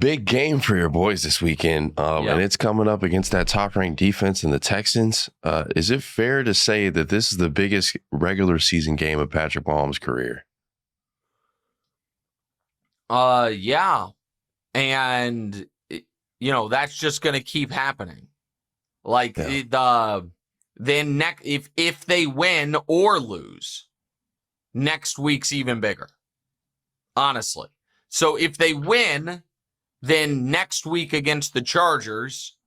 big game for your boys this weekend, and it's coming up against that top-ranked defense in the Texans. Is it fair to say that this is the biggest regular season game of Patrick Mahomes' career? Yeah. And, that's just going to keep happening. Like, if they win or lose, next week's even bigger, honestly. So if they win, then next week against the Chargers,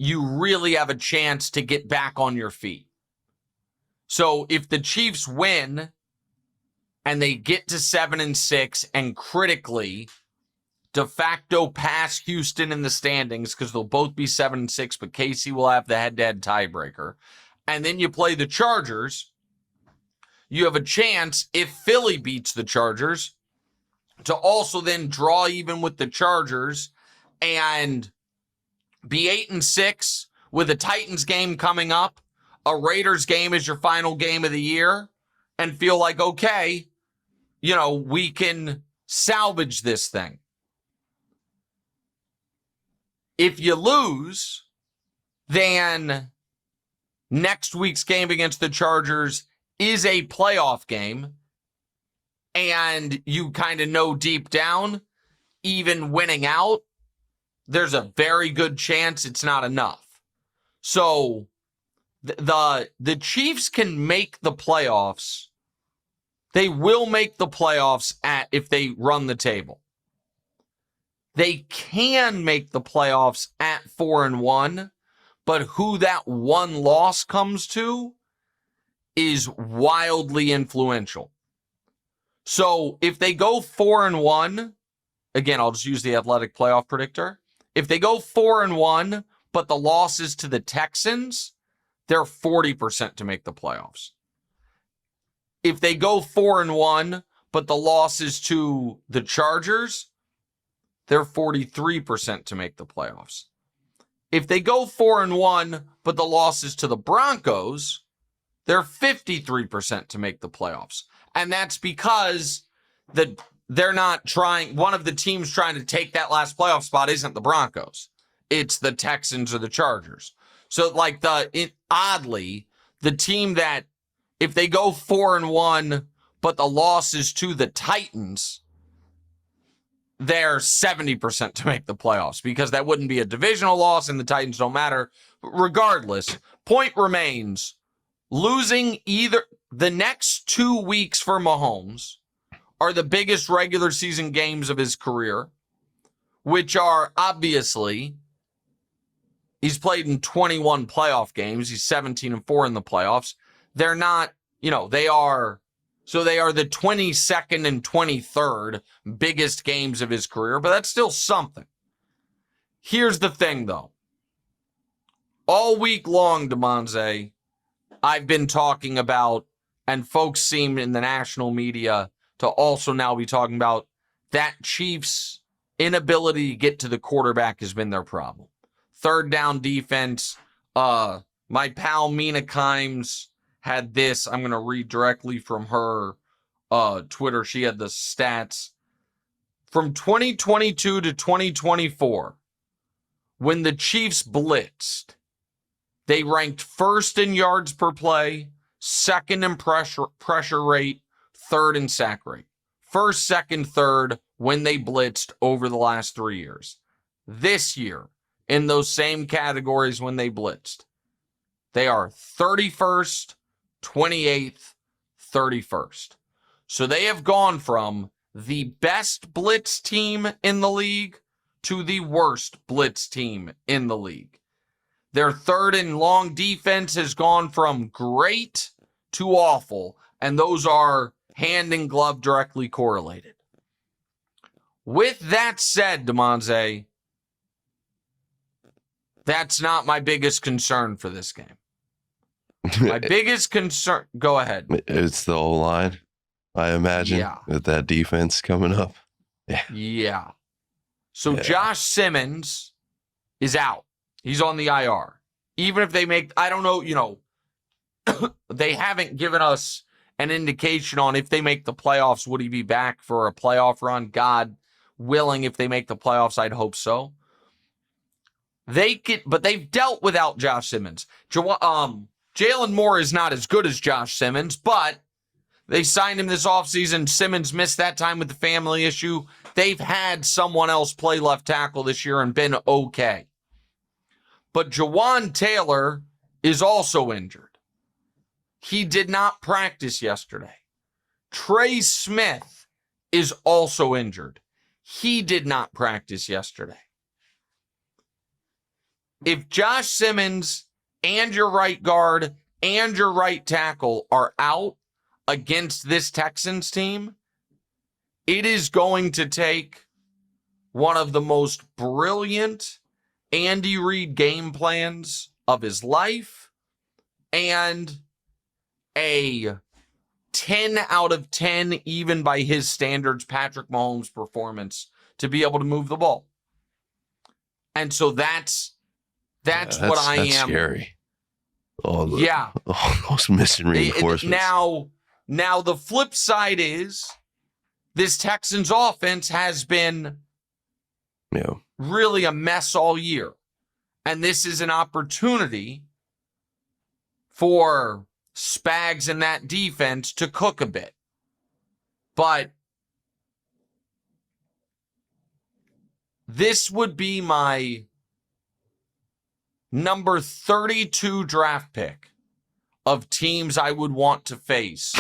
you really have a chance to get back on your feet. So if the Chiefs win and they get to 7-6 and critically de facto pass Houston in the standings, because they'll both be 7-6, but Kelce will have the head-to-head tiebreaker, and then you play the Chargers, you have a chance, if Philly beats the Chargers, to also then draw even with the Chargers and be 8-6 with a Titans game coming up, a Raiders game is your final game of the year, and feel like, okay, we can salvage this thing. If you lose, then next week's game against the Chargers is a playoff game, and you kind of know deep down, even winning out, there's a very good chance it's not enough. So the Chiefs can make the playoffs. They will make the playoffs if they run the table. They can make the playoffs at 4-1, but who that one loss comes to is wildly influential. So if they go 4-1, again, I'll just use the Athletic Playoff Predictor. If they go 4-1, but the loss is to the Texans, they're 40% to make the playoffs. If they go 4-1, but the loss is to the Chargers, they're 43% to make the playoffs. If they go 4-1, but the loss is to the Broncos, they're 53% to make the playoffs. And that's because they're not trying, one of the teams trying to take that last playoff spot isn't the Broncos. It's the Texans or the Chargers. So oddly, the team that, if they go 4-1, but the loss is to the Titans, they're 70% to make the playoffs, because that wouldn't be a divisional loss and the Titans don't matter. But regardless, point remains, losing either the next 2 weeks for Mahomes are the biggest regular season games of his career, which are obviously, he's played in 21 playoff games. He's 17-4 in the playoffs. They're not, they are the 22nd and 23rd biggest games of his career, but that's still something. Here's the thing, though. All week long, DeMonze, I've been talking about, and folks seem in the national media to also now be talking about, that Chiefs' inability to get to the quarterback has been their problem. Third down defense. My pal Mina Kimes had this. I'm going to read directly from her Twitter. She had the stats. From 2022 to 2024, when the Chiefs blitzed, they ranked first in yards per play, second in pressure rate, third in sack rate. First, second, third when they blitzed over the last 3 years. This year, in those same categories when they blitzed, they are 31st, 28th, 31st. So they have gone from the best blitz team in the league to the worst blitz team in the league. Their third and long defense has gone from great to awful, and those are hand and glove directly correlated. With that said, DeMonze, that's not my biggest concern for this game. My biggest concern, go ahead. It's the O-line, I imagine, with that defense coming up. Yeah. So Josh Simmons is out. He's on the IR. Even if they make, I don't know, they haven't given us an indication on if they make the playoffs, would he be back for a playoff run? God, willing if they make the playoffs. I'd hope so. But they've dealt without Josh Simmons. Jalen Moore is not as good as Josh Simmons, but they signed him this offseason. Simmons missed that time with the family issue. They've had someone else play left tackle this year and been okay. But Jawan Taylor is also injured. He did not practice yesterday. Trey Smith is also injured. He did not practice yesterday. If Josh Simmons and your right guard and your right tackle are out against this Texans team, it is going to take one of the most brilliant Andy Reid game plans of his life and a 10 out of 10, even by his standards, Patrick Mahomes performance to be able to move the ball. And so that's what I am. That's scary. All those missing reinforcements. Now the flip side is this Texans offense has been really a mess all year. And this is an opportunity for Spags and that defense to cook a bit. But this would be my number 32 draft pick of teams I would want to face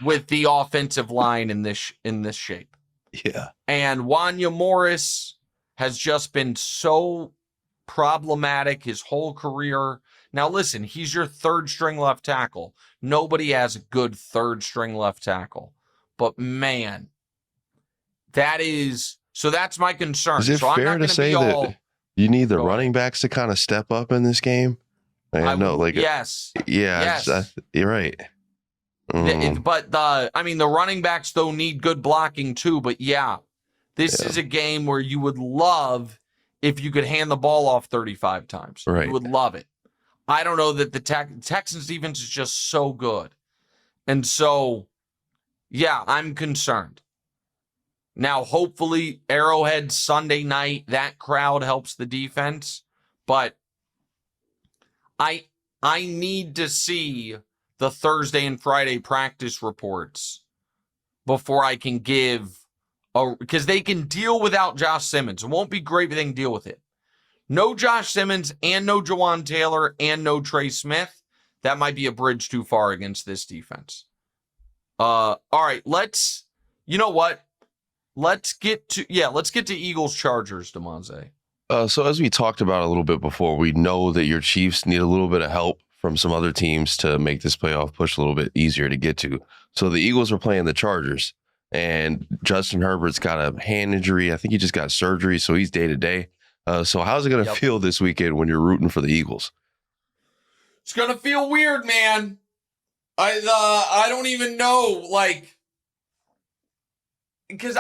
with the offensive line in this shape. Yeah. And Wanya Morris has just been so problematic his whole career. Now listen, he's your third string left tackle. Nobody has a good third string left tackle. But man, that's my concern. Is it fair to say that you need the running backs to kind of step up in this game? I know, yes. Yes. You're right. But the running backs though need good blocking too. But this is a game where you would love if you could hand the ball off 35 times. Right. You would love it. I don't know that the Texans defense is just so good. And so, I'm concerned. Now, hopefully, Arrowhead Sunday night, that crowd helps the defense. But I need to see the Thursday and Friday practice reports before I can because they can deal without Josh Simmons. It won't be great, but they can deal with it. No Josh Simmons and no Jawan Taylor and no Trey Smith. That might be a bridge too far against this defense. All right, you know what? Let's get to Eagles Chargers, DeMonze. So as we talked about a little bit before, we know that your Chiefs need a little bit of help from some other teams to make this playoff push a little bit easier to get to. So the Eagles are playing the Chargers, and Justin Herbert's got a hand injury. I think he just got surgery, so he's day to day. So how's it going to feel this weekend when you're rooting for the Eagles? It's going to feel weird, man. I don't even know, because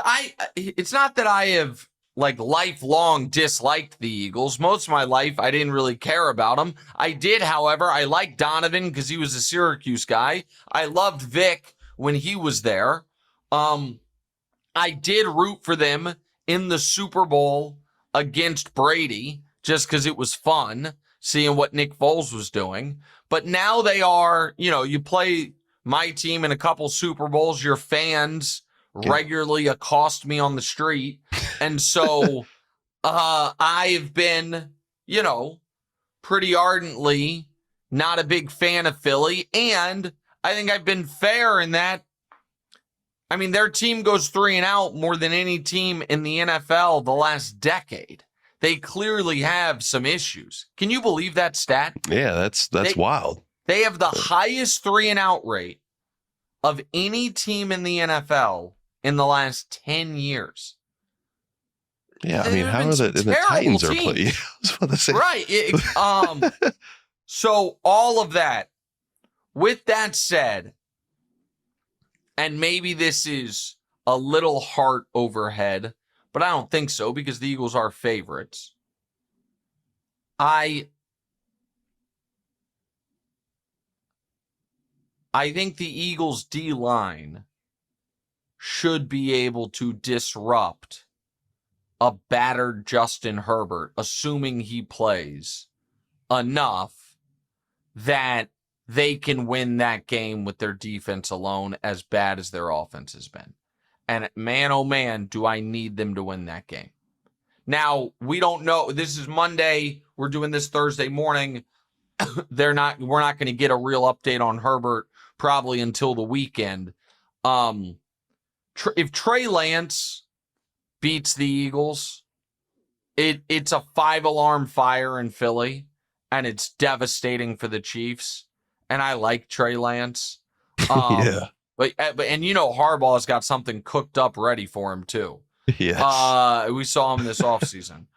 it's not that I have lifelong disliked the Eagles. Most of my life, I didn't really care about them. I did, however, I liked Donovan because he was a Syracuse guy. I loved Vic when he was there. I did root for them in the Super Bowl against Brady just because it was fun seeing what Nick Foles was doing. But now they are, you play my team in a couple Super Bowls, your fans regularly accost me on the street. And so I've been, pretty ardently not a big fan of Philly. And I think I've been fair in that. I mean, their team goes 3-and-out more than any team in the NFL the last decade. They clearly have some issues. Can you believe that stat? Yeah, that's wild. They have the highest 3-and-out rate of any team in the NFL in the last 10 years. Yeah, I mean, how are the Titans are playing? I was about to say. Right. So all of that. With that said, and maybe this is a little heart overhead, but I don't think so because the Eagles are favorites. I think the Eagles D-line should be able to disrupt a battered Justin Herbert, assuming he plays enough that they can win that game with their defense alone, as bad as their offense has been. And man, oh man, do I need them to win that game. Now, we don't know. This is Monday. We're doing this Thursday morning. We're not going to get a real update on Herbert probably until the weekend. If Trey Lance beats the Eagles, it's a 5-alarm fire in Philly, and it's devastating for the Chiefs. And I like Trey Lance. Yeah. But Harbaugh's got something cooked up ready for him too. Yes. We saw him this offseason.